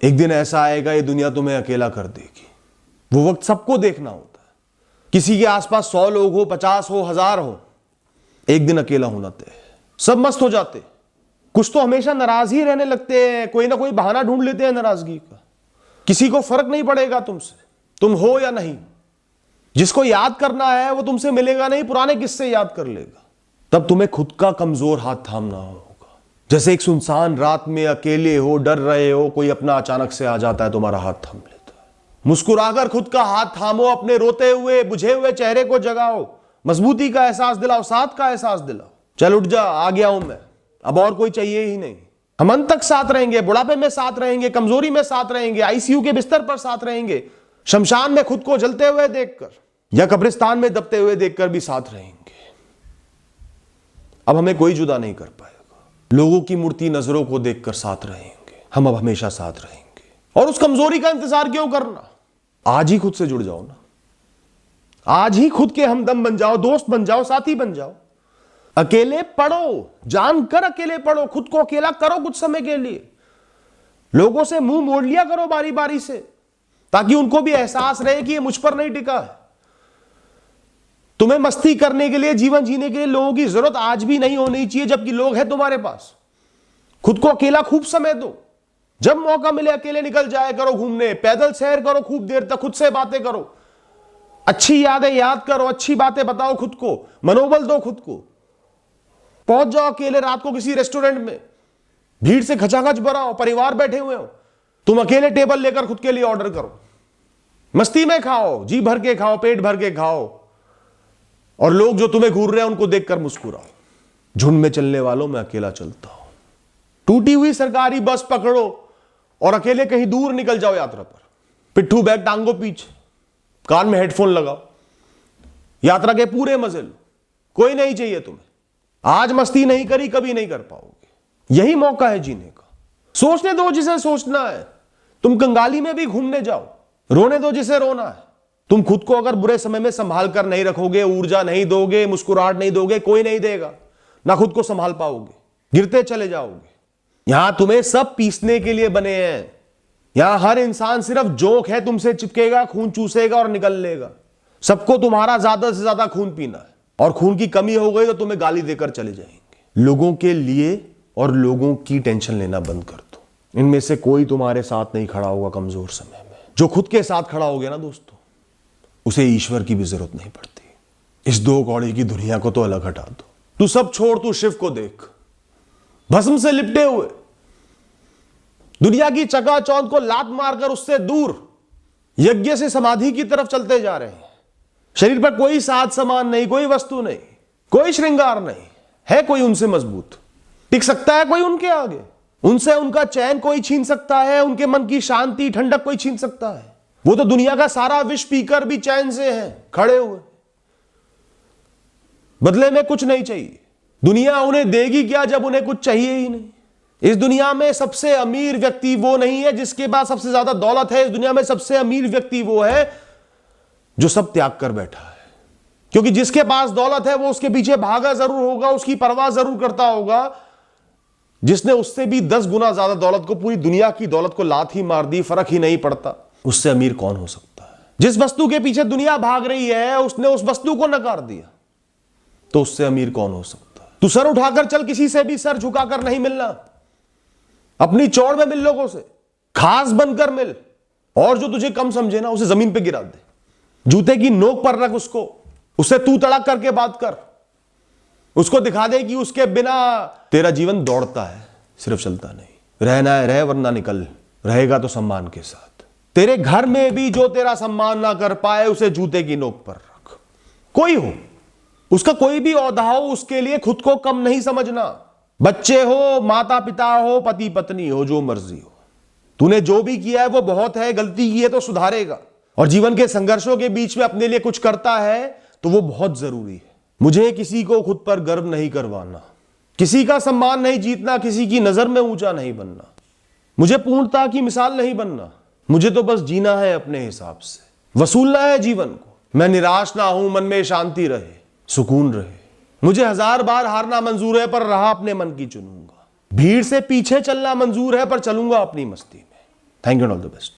एक दिन ऐसा आएगा ये दुनिया तुम्हें अकेला कर देगी। वो वक्त सबको देखना होता है। किसी के आसपास 100 लोग हो, 50 हो, 1000 हो, एक दिन अकेला होना तय है। सब मस्त हो जाते, कुछ तो हमेशा नाराज ही रहने लगते हैं, कोई ना कोई बहाना ढूंढ लेते हैं नाराजगी का। किसी को फर्क नहीं पड़ेगा तुमसे, तुम हो या नहीं। जिसको याद करना है वो तुमसे मिलेगा नहीं, पुराने किस्से याद कर लेगा। तब तुम्हें खुद का कमजोर हाथ थामना होगा। जैसे एक सुनसान रात में अकेले हो, डर रहे हो, कोई अपना अचानक से आ जाता है, तुम्हारा हाथ थाम लेता है। मुस्कुराकर खुद का हाथ थामो, अपने रोते हुए बुझे हुए चेहरे को जगाओ, मजबूती का एहसास दिलाओ, साथ का एहसास दिलाओ। चल उठ जा, आ गया हूं मैं, अब और कोई चाहिए ही नहीं। हम अंत तक साथ रहेंगे, बुढ़ापे में साथ रहेंगे, कमजोरी में साथ रहेंगे, आईसीयू के बिस्तर पर साथ रहेंगे, शमशान में खुद को जलते हुए देखकर या कब्रिस्तान में दबते हुए देखकर भी साथ रहेंगे। अब हमें कोई जुदा नहीं कर पाएगा। लोगों की मूर्ति नजरों को देखकर साथ रहेंगे, हम अब हमेशा साथ रहेंगे। और उस कमजोरी का इंतजार क्यों करना, आज ही खुद से जुड़ जाओ ना। आज ही खुद के हमदम बन जाओ, दोस्त बन जाओ, साथी बन जाओ। अकेले पढ़ो, जानकर अकेले पढ़ो, खुद को अकेला करो कुछ समय के लिए। लोगों से मुंह मोड़ लिया करो बारी बारी से, ताकि उनको भी एहसास रहे कि ये मुझ पर नहीं टिका है। तुम्हें मस्ती करने के लिए, जीवन जीने के लिए लोगों की जरूरत आज भी नहीं होनी चाहिए, जबकि लोग हैं तुम्हारे पास। खुद को अकेला खूब समय दो। जब मौका मिले अकेले निकल जाया करो घूमने, पैदल सैर करो, खूब देर तक खुद से बातें करो, अच्छी यादें याद करो, अच्छी बातें बताओ खुद को, मनोबल दो खुद को। पहुंच जाओ अकेले रात को किसी रेस्टोरेंट में, भीड़ से खचाखच भरा हो, परिवार बैठे हुए हो, तुम अकेले टेबल लेकर खुद के लिए ऑर्डर करो, मस्ती में खाओ, जी भर के खाओ, पेट भर के खाओ, और लोग जो तुम्हें घूर रहे हैं उनको देखकर मुस्कुराओ। झुंड में चलने वालों में अकेला चलता हूं। टूटी हुई सरकारी बस पकड़ो और अकेले कहीं दूर निकल जाओ यात्रा पर। पिट्ठू बैग टांगो पीछे, कान में हेडफोन लगाओ, यात्रा के पूरे मजे लो। कोई नहीं चाहिए तुम्हें। आज मस्ती नहीं करी, कभी नहीं कर पाओगे। यही मौका है जीने का। सोचने दो जिसे सोचना है। तुम कंगाली में भी घूमने जाओ, रोने दो जिसे रोना है। तुम खुद को अगर बुरे समय में संभाल कर नहीं रखोगे, ऊर्जा नहीं दोगे, मुस्कुराहट नहीं दोगे, कोई नहीं देगा। ना खुद को संभाल पाओगे, गिरते चले जाओगे। यहां तुम्हें सब पीसने के लिए बने हैं। यहां हर इंसान सिर्फ जोक है, तुमसे चिपकेगा, खून चूसेगा और निकल लेगा। सबको तुम्हारा ज्यादा से ज्यादा खून पीना है, और खून की कमी हो गई तो तुम्हें गाली देकर चले जाएंगे। लोगों के लिए और लोगों की टेंशन लेना बंद कर दो। इनमें से कोई तुम्हारे साथ नहीं खड़ा होगा कमजोर समय में। जो खुद के साथ खड़ा हो गया ना दोस्तों, उसे ईश्वर की भी जरूरत नहीं पड़ती। इस दो कौड़ी की दुनिया को तो अलग हटा दो। तू सब छोड़, तू शिव को देख, भस्म से लिपटे हुए, दुनिया की चकाचौंध को लात मारकर उससे दूर यज्ञ से समाधि की तरफ चलते जा रहे हैं। शरीर पर कोई साज सामान नहीं, कोई वस्तु नहीं, कोई श्रृंगार नहीं है। कोई उनसे मजबूत टिक सकता है, कोई उनके आगे? उनसे उनका चैन कोई छीन सकता है? उनके मन की शांति ठंडक कोई छीन सकता है? वो तो दुनिया का सारा विष पीकर भी चैन से हैं खड़े हुए। बदले में कुछ नहीं चाहिए। दुनिया उन्हें देगी क्या जब उन्हें कुछ चाहिए ही नहीं। इस दुनिया में सबसे अमीर व्यक्ति वो नहीं है जिसके पास सबसे ज्यादा दौलत है। इस दुनिया में सबसे अमीर व्यक्ति वो है जो सब त्याग कर बैठा है। क्योंकि जिसके पास दौलत है वो उसके पीछे भागा जरूर होगा, उसकी परवाह जरूर करता होगा। जिसने उससे भी 10 गुना ज्यादा दौलत को, पूरी दुनिया की दौलत को लात ही मार दी, फर्क ही नहीं पड़ता, उससे अमीर कौन हो सकता है? जिस वस्तु के पीछे दुनिया भाग रही है उसने उस वस्तु को नकार दिया, तो उससे अमीर कौन हो सकता है? तू सर उठाकर चल, किसी से भी सर झुकाकर नहीं मिलना। अपनी चौड़ में मिल लोगों से, खास बनकर मिल, और जो तुझे कम समझे ना उसे जमीन पे गिरा दे। जूते की नोक पर रख उसको, उससे तू तड़क करके बात कर। उसको दिखा दे कि उसके बिना तेरा जीवन दौड़ता है, सिर्फ चलता नहीं। रहना है रह, वरना निकल। रहेगा तो सम्मान के साथ। तेरे घर में भी जो तेरा सम्मान ना कर पाए उसे जूते की नोक पर रख। कोई हो, उसका कोई भी औहदा हो, उसके लिए खुद को कम नहीं समझना। बच्चे हो, माता पिता हो, पति पत्नी हो, जो मर्जी हो, तूने जो भी किया है वो बहुत है। गलती की है तो सुधारेगा, और जीवन के संघर्षों के बीच में अपने लिए कुछ करता है तो वो बहुत जरूरी है। मुझे किसी को खुद पर गर्व नहीं करवाना, किसी का सम्मान नहीं जीतना, किसी की नजर में ऊंचा नहीं बनना, मुझे पूर्णता की मिसाल नहीं बनना। मुझे तो बस जीना है अपने हिसाब से, वसूलना है जीवन को। मैं निराश ना हूं, मन में शांति रहे, सुकून रहे। मुझे 1000 बार हारना मंजूर है, पर राह अपने मन की चुनूंगा। भीड़ से पीछे चलना मंजूर है, पर चलूंगा अपनी मस्ती में। Thank you and all the best.